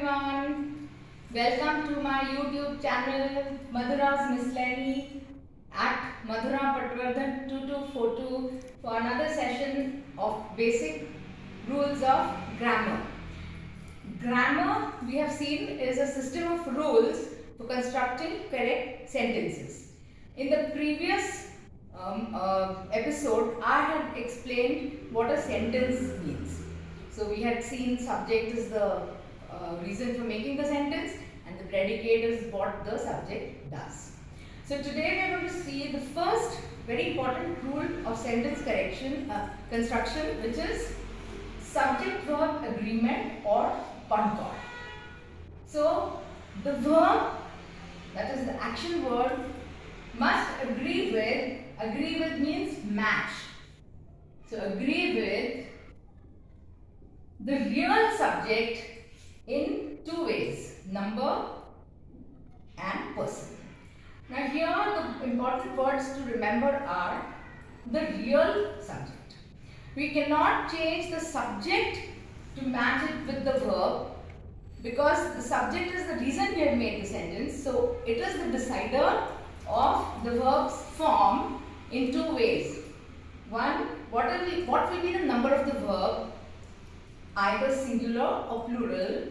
everyone. Welcome to my YouTube channel Madhura's Miscellany at Madhura Patwardhan 2242 for another session of basic rules of grammar. Grammar, we have seen, is a system of rules for constructing correct sentences. In the previous episode, I had explained what a sentence means. So we had seen subject is the reason for making the sentence and the predicate is what the subject does. So today we are going to see the first very important rule of sentence construction, which is subject-verb agreement or Concord. So the verb, that is the action word, must agree with means match. So agree with the real subject in two ways, number and person. Now here the important words to remember are the real subject. We cannot change the subject to match it with the verb because the subject is the reason we have made the sentence. So it is the decider of the verb's form in two ways. One, what will be the number of the verb? Either singular or plural.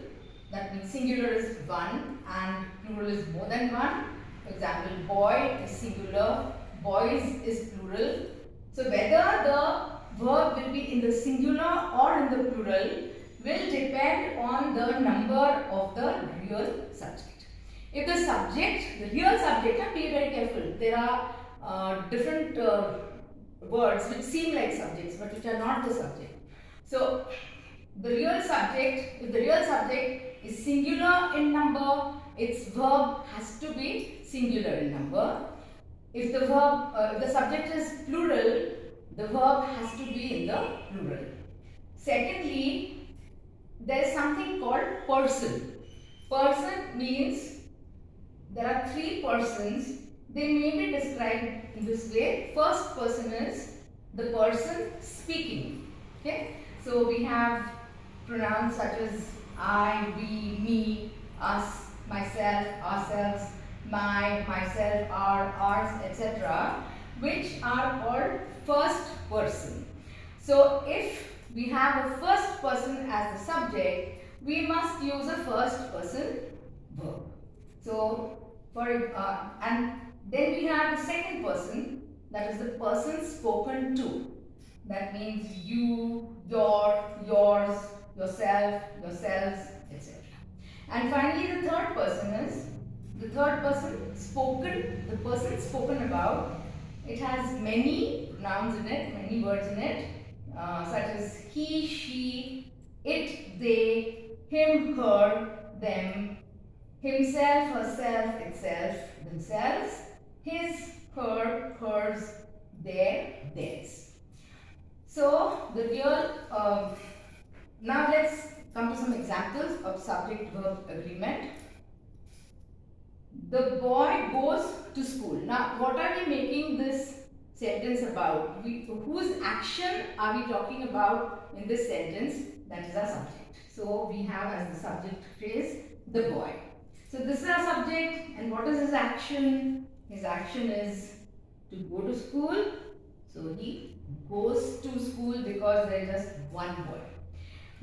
That means singular is one and plural is more than one. For example, boy is singular, boys is plural. So whether the verb will be in the singular or in the plural will depend on the number of the real subject. If the subject, the real subject, be very careful. There are different words which seem like subjects but which are not the subject. So the real subject, if the real subject is singular in number, its verb has to be singular in number. If the verb, if the subject is plural, the verb has to be in the plural. Secondly, there is something called person. Person means there are three persons. They may be described in this way. First person is the person speaking. Okay, so we have pronouns such as I, we, me, us, myself, ourselves, my, myself, our, ours, etc., which are called first person. So if we have a first person as the subject, we must use a first person verb. So and then we have the second person, that is the person spoken to. That means you, your, yours, yourself, yourselves, etc. And finally the third person is the third person spoken, the person spoken about. It has many nouns in it, many words in it, such as he, she, it, they, him, her, them, himself, herself, itself, themselves, his, her, hers, their, theirs. So the real, now let's come to some examples of subject-verb agreement. The boy goes to school. Now what are we making this sentence about? Whose action are we talking about in this sentence? That is our subject. So we have as the subject phrase the boy. So this is our subject, and what is his action? His action is to go to school. So he goes to school because there is just one boy.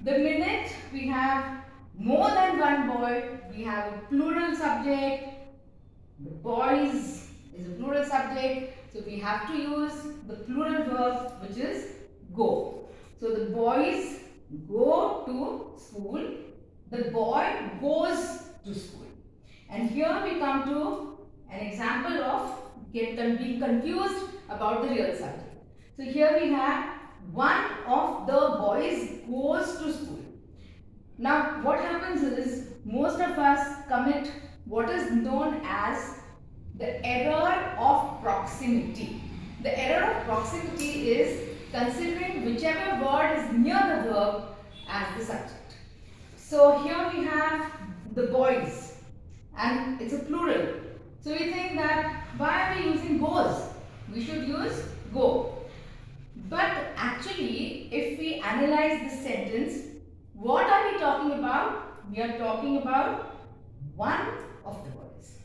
The minute we have more than one boy, we have a plural subject. The boys is a plural subject. So we have to use the plural verb, which is go. So the boys go to school. The boy goes to school. And here we come to an example of being confused about the real subject. So here we have one of the boys goes to school. Now what happens is most of us commit what is known as the error of proximity. The error of proximity is considering whichever word is near the verb as the subject. So here we have the boys and it's a plural. So we think that why are we using goes? We should use go. But actually, if we analyze this sentence, what are we talking about? we are talking about one of the boys.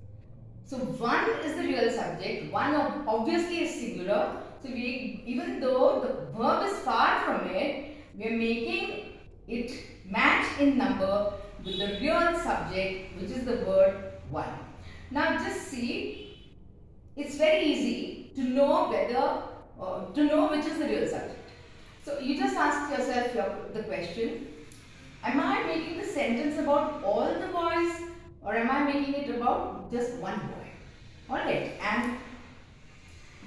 So one is the real subject, one obviously is singular. So even though the verb is far from it, we are making it match in number with the real subject, which is the word one. Now just see, it's very easy to know which is the real subject. So you just ask yourself the question, am I making the sentence about all the boys or am I making it about just one boy? Alright, and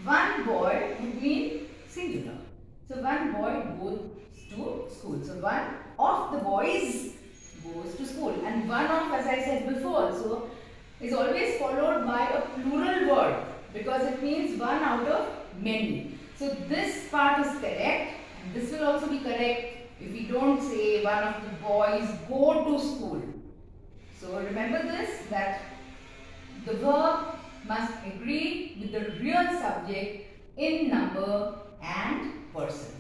one boy would mean singular. So one boy goes to school. So one of the boys goes to school. And one of, as I said before, so is always followed by a plural word because it means one out of many. So this part is correct and this will also be correct if we don't say one of the boys go to school. So remember this, that the verb must agree with the real subject in number and person.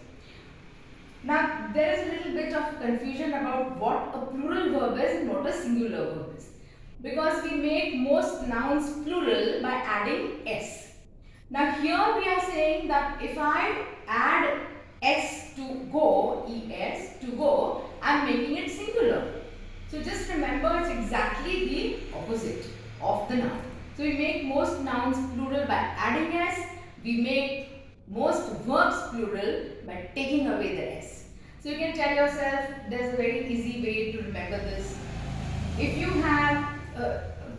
Now there is a little bit of confusion about what a plural verb is and what a singular verb is. Because we make most nouns plural by adding s. Now here we are saying that if I add s to go, es to go, I am making it singular. So just remember it's exactly the opposite of the noun. So we make most nouns plural by adding s. We make most verbs plural by taking away the s. So you can tell yourself, there's a very easy way to remember this. If you have,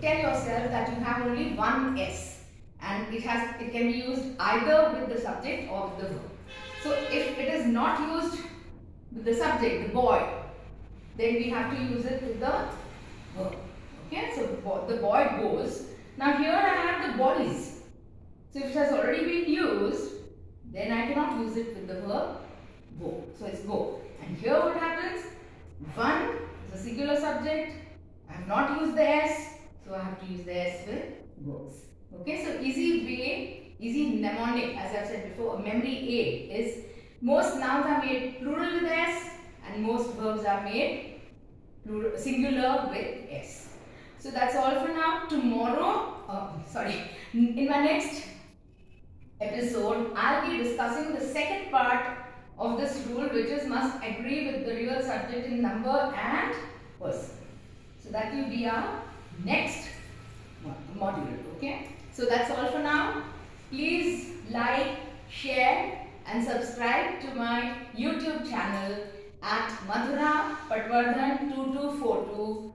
tell yourself that you have only one s and it can be used either with the subject or with the verb. So if it is not used with the subject, the boy, then we have to use it with the verb. Okay, so the boy goes. Now here I have the boys. So if it has already been used, then I cannot use it with the verb go. So it's go. And here what happens? One is a singular subject. I have not used the s, so I have to use the s with goes. Okay, so easy way, easy mnemonic, as I've said before, memory aid is most nouns are made plural with s and most verbs are made singular with s. So that's all for now. Tomorrow, in my next episode, I'll be discussing the second part of this rule, which is must agree with the real subject in number and person. So that will be our next module. Okay. So that's all for now. Please like, share and subscribe to my YouTube channel at Madhura Patwardhan 2242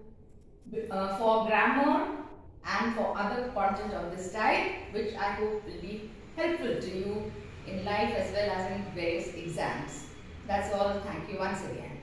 for grammar and for other content of this type, which I hope will be helpful to you in life as well as in various exams. That's all. Thank you once again.